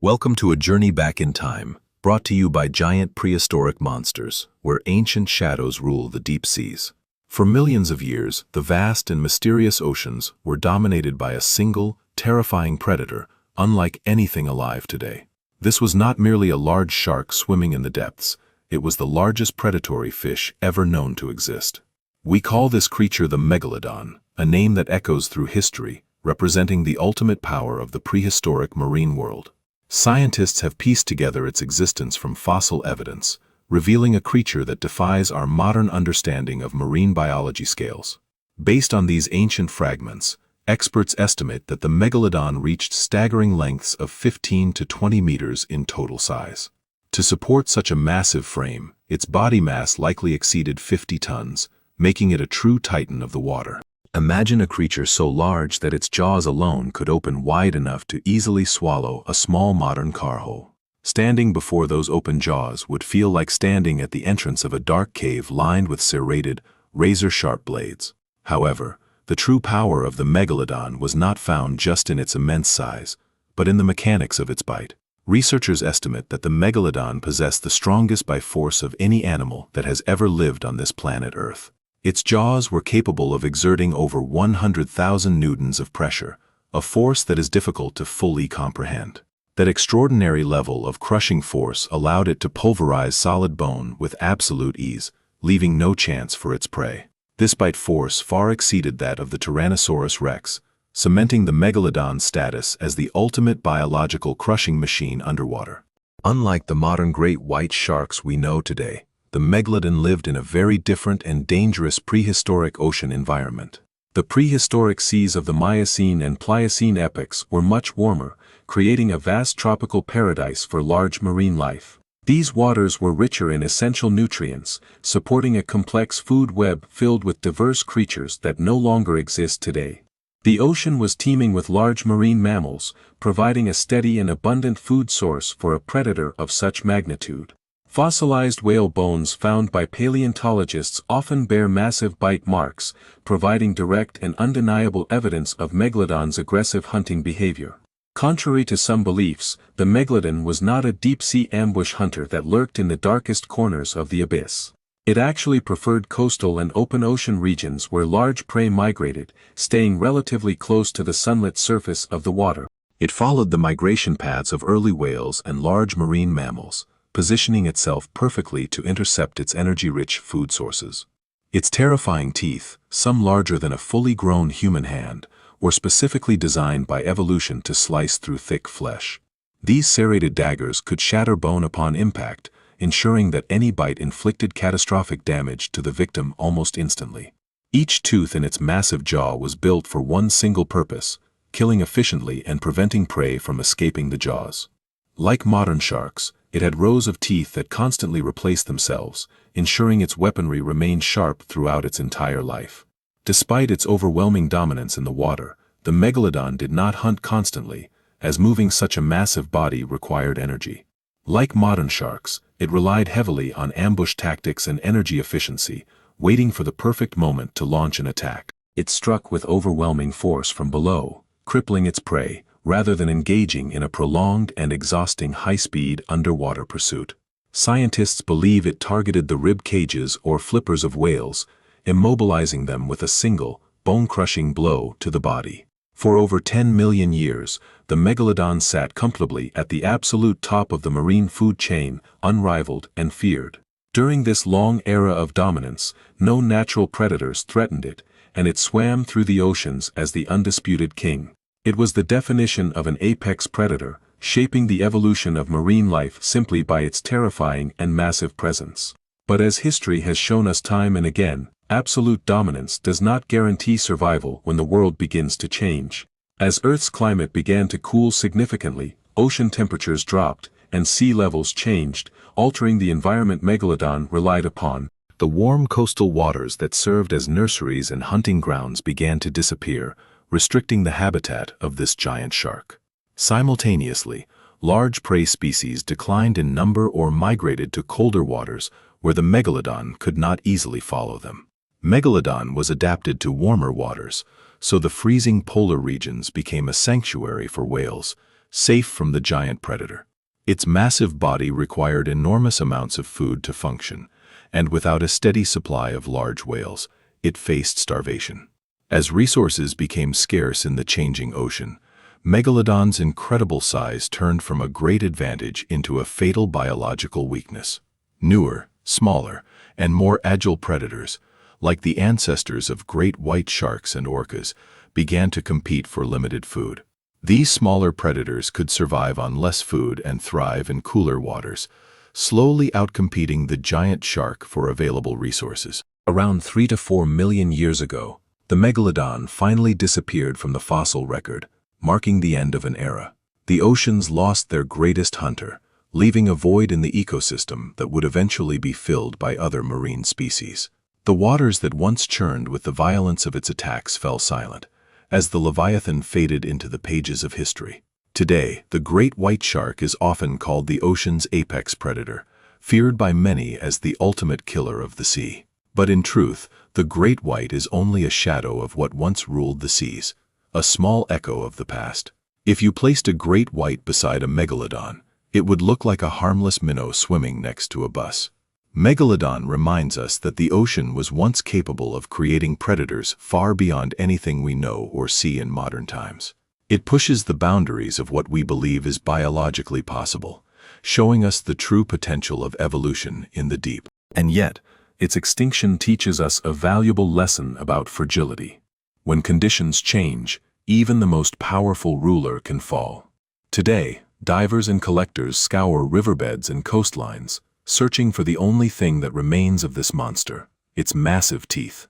Welcome to a journey back in time, brought to you by giant prehistoric monsters, where ancient shadows rule the deep seas. For millions of years, the vast and mysterious oceans were dominated by a single, terrifying predator, unlike anything alive today. This was not merely a large shark swimming in the depths, it was the largest predatory fish ever known to exist. We call this creature the Megalodon, a name that echoes through history, representing the ultimate power of the prehistoric marine world. Scientists have pieced together its existence from fossil evidence, revealing a creature that defies our modern understanding of marine biology scales. Based on these ancient fragments, experts estimate that the Megalodon reached staggering lengths of 15 to 20 meters in total size. To support such a massive frame, its body mass likely exceeded 50 tons, making it a true titan of the water. Imagine a creature so large that its jaws alone could open wide enough to easily swallow a small modern car hole. Standing before those open jaws would feel like standing at the entrance of a dark cave lined with serrated, razor-sharp blades. However, the true power of the Megalodon was not found just in its immense size, but in the mechanics of its bite. Researchers estimate that the Megalodon possessed the strongest bite force of any animal that has ever lived on this planet Earth. Its jaws were capable of exerting over 100,000 newtons of pressure, a force that is difficult to fully comprehend. That extraordinary level of crushing force allowed it to pulverize solid bone with absolute ease, leaving no chance for its prey. This bite force far exceeded that of the Tyrannosaurus rex, cementing the Megalodon's status as the ultimate biological crushing machine underwater. Unlike the modern great white sharks we know today, the Megalodon lived in a very different and dangerous prehistoric ocean environment. The prehistoric seas of the Miocene and Pliocene epochs were much warmer, creating a vast tropical paradise for large marine life. These waters were richer in essential nutrients, supporting a complex food web filled with diverse creatures that no longer exist today. The ocean was teeming with large marine mammals, providing a steady and abundant food source for a predator of such magnitude. Fossilized whale bones found by paleontologists often bear massive bite marks, providing direct and undeniable evidence of Megalodon's aggressive hunting behavior. Contrary to some beliefs, the Megalodon was not a deep-sea ambush hunter that lurked in the darkest corners of the abyss. It actually preferred coastal and open ocean regions where large prey migrated, staying relatively close to the sunlit surface of the water. It followed the migration paths of early whales and large marine mammals, positioning itself perfectly to intercept its energy-rich food sources. Its terrifying teeth, some larger than a fully grown human hand, were specifically designed by evolution to slice through thick flesh. These serrated daggers could shatter bone upon impact, ensuring that any bite inflicted catastrophic damage to the victim almost instantly. Each tooth in its massive jaw was built for one single purpose: killing efficiently and preventing prey from escaping the jaws. Like modern sharks, it had rows of teeth that constantly replaced themselves, ensuring its weaponry remained sharp throughout its entire life. Despite its overwhelming dominance in the water, the Megalodon did not hunt constantly, as moving such a massive body required energy. Like modern sharks, it relied heavily on ambush tactics and energy efficiency, waiting for the perfect moment to launch an attack. It struck with overwhelming force from below, crippling its prey, rather than engaging in a prolonged and exhausting high-speed underwater pursuit. Scientists believe it targeted the rib cages or flippers of whales, immobilizing them with a single, bone-crushing blow to the body. For over 10 million years, the Megalodon sat comfortably at the absolute top of the marine food chain, unrivaled and feared. During this long era of dominance, no natural predators threatened it, and it swam through the oceans as the undisputed king. It was the definition of an apex predator, shaping the evolution of marine life simply by its terrifying and massive presence. But as history has shown us time and again, absolute dominance does not guarantee survival when the world begins to change. As Earth's climate began to cool significantly, ocean temperatures dropped, and sea levels changed, altering the environment Megalodon relied upon. The warm coastal waters that served as nurseries and hunting grounds began to disappear, restricting the habitat of this giant shark. Simultaneously, large prey species declined in number or migrated to colder waters where the Megalodon could not easily follow them. Megalodon was adapted to warmer waters, so the freezing polar regions became a sanctuary for whales, safe from the giant predator. Its massive body required enormous amounts of food to function, and without a steady supply of large whales, it faced starvation. As resources became scarce in the changing ocean, Megalodon's incredible size turned from a great advantage into a fatal biological weakness. Newer, smaller, and more agile predators, like the ancestors of great white sharks and orcas, began to compete for limited food. These smaller predators could survive on less food and thrive in cooler waters, slowly outcompeting the giant shark for available resources. Around 3 to 4 million years ago, the Megalodon finally disappeared from the fossil record, marking the end of an era. The oceans lost their greatest hunter, leaving a void in the ecosystem that would eventually be filled by other marine species. The waters that once churned with the violence of its attacks fell silent, as the Leviathan faded into the pages of history. Today, the great white shark is often called the ocean's apex predator, feared by many as the ultimate killer of the sea. But in truth, the great white is only a shadow of what once ruled the seas, a small echo of the past. If you placed a great white beside a megalodon, it would look like a harmless minnow swimming next to a bus. Megalodon reminds us that the ocean was once capable of creating predators far beyond anything we know or see in modern times. It pushes the boundaries of what we believe is biologically possible, showing us the true potential of evolution in the deep. And yet, its extinction teaches us a valuable lesson about fragility. When conditions change, even the most powerful ruler can fall. Today, divers and collectors scour riverbeds and coastlines, searching for the only thing that remains of this monster, its massive teeth.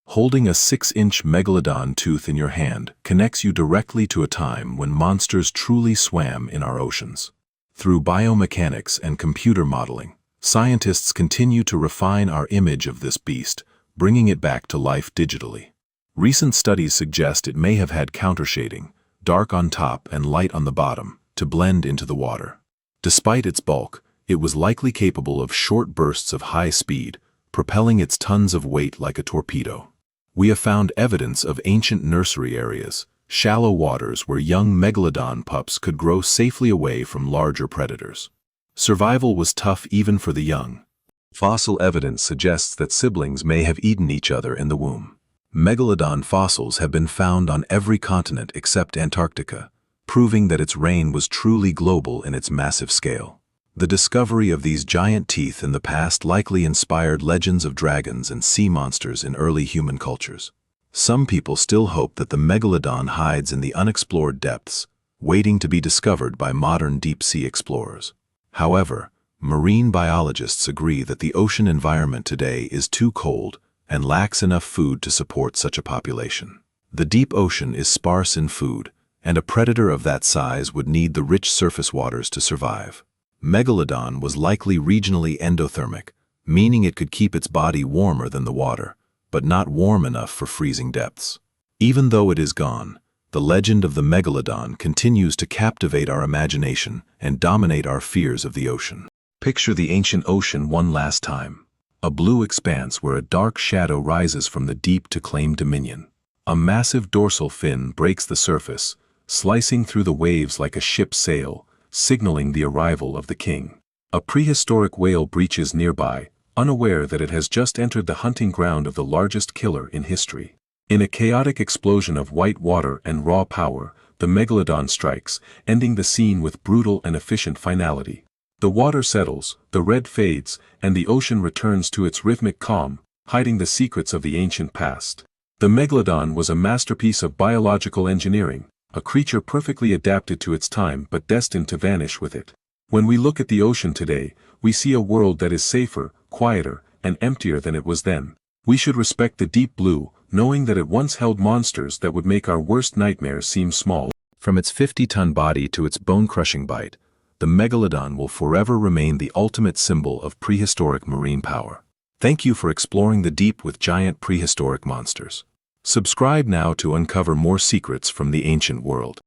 Holding a 6-inch megalodon tooth in your hand connects you directly to a time when monsters truly swam in our oceans. Through biomechanics and computer modeling, scientists continue to refine our image of this beast, bringing it back to life digitally. Recent studies suggest it may have had countershading, dark on top and light on the bottom, to blend into the water. Despite its bulk, it was likely capable of short bursts of high speed, propelling its tons of weight like a torpedo. We have found evidence of ancient nursery areas, shallow waters where young megalodon pups could grow safely away from larger predators. Survival was tough even for the young. Fossil evidence suggests that siblings may have eaten each other in the womb. Megalodon fossils have been found on every continent except Antarctica, proving that its reign was truly global in its massive scale. The discovery of these giant teeth in the past likely inspired legends of dragons and sea monsters in early human cultures. Some people still hope that the megalodon hides in the unexplored depths, waiting to be discovered by modern deep-sea explorers. However, marine biologists agree that the ocean environment today is too cold and lacks enough food to support such a population. The deep ocean is sparse in food, and a predator of that size would need the rich surface waters to survive. Megalodon was likely regionally endothermic, meaning it could keep its body warmer than the water, but not warm enough for freezing depths. Even though it is gone, the legend of the megalodon continues to captivate our imagination and dominate our fears of the ocean. Picture the ancient ocean one last time. A blue expanse where a dark shadow rises from the deep to claim dominion. A massive dorsal fin breaks the surface, slicing through the waves like a ship's sail, signaling the arrival of the king. A prehistoric whale breaches nearby, unaware that it has just entered the hunting ground of the largest killer in history. In a chaotic explosion of white water and raw power, the megalodon strikes, ending the scene with brutal and efficient finality. The water settles, the red fades, and the ocean returns to its rhythmic calm, hiding the secrets of the ancient past. The megalodon was a masterpiece of biological engineering, a creature perfectly adapted to its time but destined to vanish with it. When we look at the ocean today, we see a world that is safer, quieter, and emptier than it was then. We should respect the deep blue, knowing that it once held monsters that would make our worst nightmares seem small. From its 50-ton body to its bone-crushing bite, the megalodon will forever remain the ultimate symbol of prehistoric marine power. Thank you for exploring the deep with giant prehistoric monsters. Subscribe now to uncover more secrets from the ancient world.